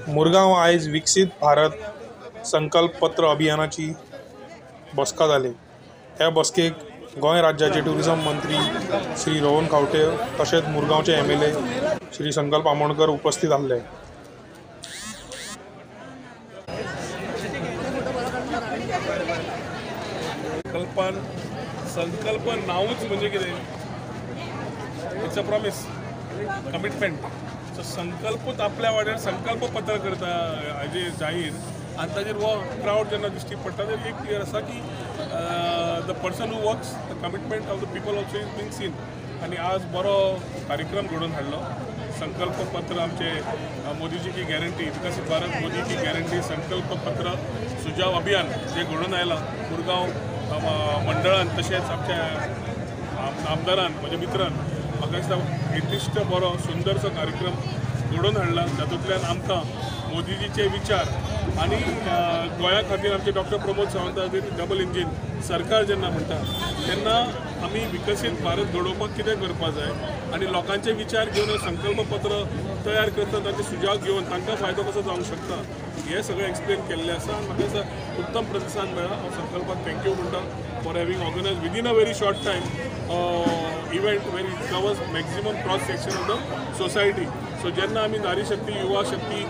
मुरगांव आयज विकसित भारत संकल्प पत्र अभियानाची बसका जाली। ह्या बसकेक गोंय राज्याचे टुरिझम मंत्री श्री रोहन खंवटे तसेच मुरगांवचे MLA श्री संकल्प आमोणकर उपस्थित आसले। संकल्प नावच म्हणजे कितें, it's a promise, commitment. So संकल्पूच आपल्या वाड्यार संकल्प पत्र करता हाजे जाहीर आनी ताजेर हो क्राउड जेन्ना दिश्टी पडटा तेन्ना एक क्लियर आसा की the person who works the commitment of the people also is being seen. आनी आज बरो कार्यक्रम घडोवन हाडलो। संकल्प पत्र आमचे मोदीजी की गॅरंटी, विकसित भारत मोदी की गॅरंटी संकल्प पत्र सुजाव अभियान जे घडोवन आयलां मुरगांव मंडळान तशेंच आमच्या आमदारान म्हणजे मित्रान म्हाका दिसता इतिश्ट बरो सुंदरसो कार्यक्रम घडोवन हाडला। तातूंतल्यान आमकां मोदीजीचे विचार आनी गोंया खातीर आमचे doctor Pramod Sawant double engine सरकार जेन्ना म्हणटा तेन्ना आमी विकसीत भारत घडोवपाक कितें करपा जाय आनी लोकांचे विचार घेवन संकल्प पत्र तयार करता तांचे सुजाव घेवन तांकां फायदो कसो जावंक शकता हे सगळें एक्सप्लेन केल्लें आसा। आनी म्हाका दिसता उत्तम प्रतिसाद मेळ्ळा। हांव संकल्पाक थँक्यू म्हणटा for having organise within a very short time event where it covers maximum cross section of the society. So जेन्ना आमी नारी शक्ती, युवा शक्ती,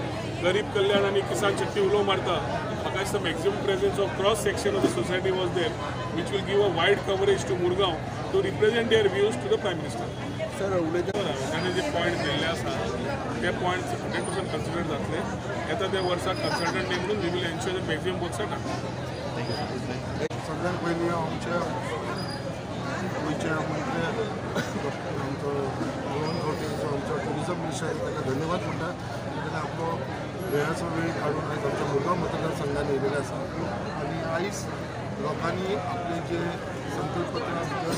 गरीब कल्याण आणि किसान शक्ती उलो मारता म्हाका दिसता maximum presence of cross section of the society was there which will give a wide coverage to Murgaon to represent their views to the prime minister. Sir ताणें जे पॉयंट दिल्ले आसा ते पॉयंट्स 100% कन्सिडर जातले। येता त्या वर्साक कन्सल्टंट नेमून we will ensure that maximum works are done. सगळ्यात पयलीं आमच्या गोंयचे मंत्री आमचो रोहन खंवटे आमचो टुरिझम मिनिस्टर ताका धन्यवाद म्हणटा ताणें आपलो वेळाचो वेळ काडून आयज आमच्या मुरगांव मतदारसंघान येयलेले आसा। आनी आयज लोकांनी आपले जे संकल्प पत्रा भितर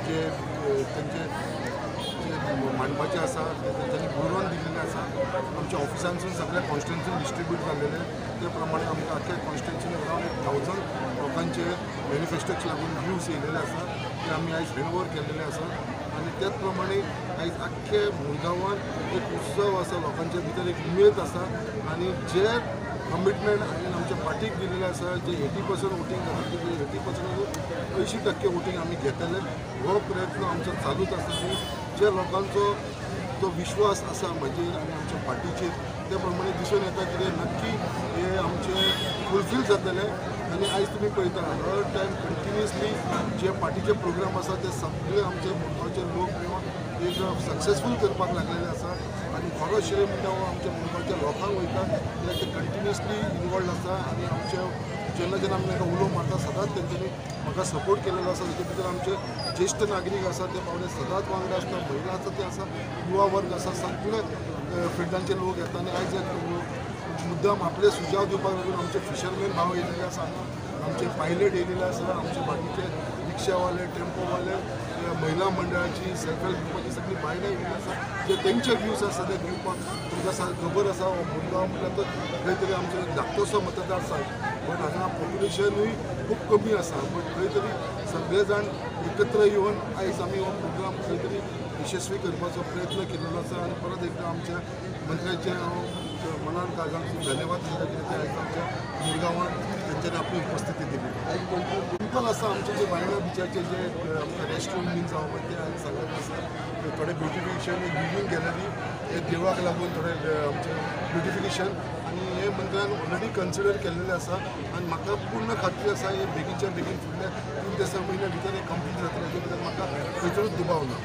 जे तेंचे मांडपाचें आसा तेंच्यांनी बरोवन दिल्लेलें आसा। आमच्या ऑफिसांसून सगळ्या कॉन्स्टिट्युन्सीन डिस्ट्रिब्यूट जाल्लेले ते प्रमाणे आमकां आख्या कॉन्स्टिट्युन्सीन अरावंड 1000 लोकांचे मॅनिफेस्टोक लागून व्ह्यूज येयलेले आसा ते आमी आयज हँडओवर केल्लेले आसा। आनी त्याच प्रमाणे आयज आख्खे मुरगांवान एक उत्सव आसा, लोकांच्या भितर एक उमेद आसा आनी जे कमिटमेंट हांवें आमच्या पार्टीक दिलेलें आसा जे 80% वोटींग जाता ते 80% 80% वोटींग आमी घेतले। हो प्रयत्न आमचो चालूच आसा की जे लोकांचो जो विश्वास आसा म्हजेर आनी आमच्या पार्टीचेर त्या प्रमाणे दिसून येता की नक्की हे आमचे फुलफील जातले। आनी आयज तुमी पळयता हर टायम कंटिन्युअसली जे पार्टीचे प्रोग्राम आसा ते सगळे आमचे मुरगांवचे लोक मेळून एक सक्सेसफूल करपाक लागलेले आसा। आनी खरो श्रेय म्हणटा हो आमच्या मुरगांवच्या लोकांक वयता कित्याक ते कंटिन्युअसली इनवॉल्ड आसा। आनी आमचे जेन्ना जेन्ना आमी ताका उलो मारता सदांच तेंच्यांनी म्हाका सपोर्ट केलेलो आसा। ताचे भितर आमचे ज्येश्ठ नागरीक आसा ते पावले सदांच वांगडा आसता, महिला आसा ते आसा, युवा वर्ग आसा, सगळे फिल्डांचे लोक येता। आनी आयज मुद्दाम आपले सुजाव दिवपाक लागून आमचे फिशरमॅन भाव येयलेले आसा, आमचे पायलट येयलेले आसा, आमचे बाकीचे रिक्षावाले, टेम्पोवाले, महिला मंडळाची, सेल्फ हेल्प ग्रुपाची सगळी बायलां येयल्ली आसा जे तेंचे व्ह्यूज आसा ते दिवपाक। तुमकां खबर आसा मुरगांव म्हटल्यार तर खंय तरी आमचो धाकटोसो मतदारसंघ पण हांगा पॉप्युलेशनूय खूब कमी आसा बट खंय तरी सगळे जाण एकत्र येवन आयज आमी हो प्रोग्राम खंय तरी यशस्वी करपाचो प्रयत्न केलेलो आसा। आनी परत एकदां आमच्या मंत्र्याचे हांव मनान काळजांतसून धन्यवाद दिता कित्याक ते आयज आमच्या मुरगांवान तेंच्यांनी आपली उपस्थिती दिली। आयज सिंपल आसा आमचे जे बायणा बिचाचे जे आमकां रेस्टॉरंट बीन जावं पळय ते आयज सगळ्याक आसा। थोडे ब्युटिफिकेशन, लिव्हिंग गॅलरी हे देवळाक लागून थोडे आमचे ब्युटिफिकेशन आनी हे मंत्र्यान ऑलरेडी कन्सिडर केल्लेले आसा। आनी म्हाका पूर्ण खात्री आसा हे बेगीनच्या बेगीन फुडल्या 3 ते 6 म्हयन्या भितर हे कंप्लीट जातले। हाजे भितर म्हाका खंयचोच दुबाव ना।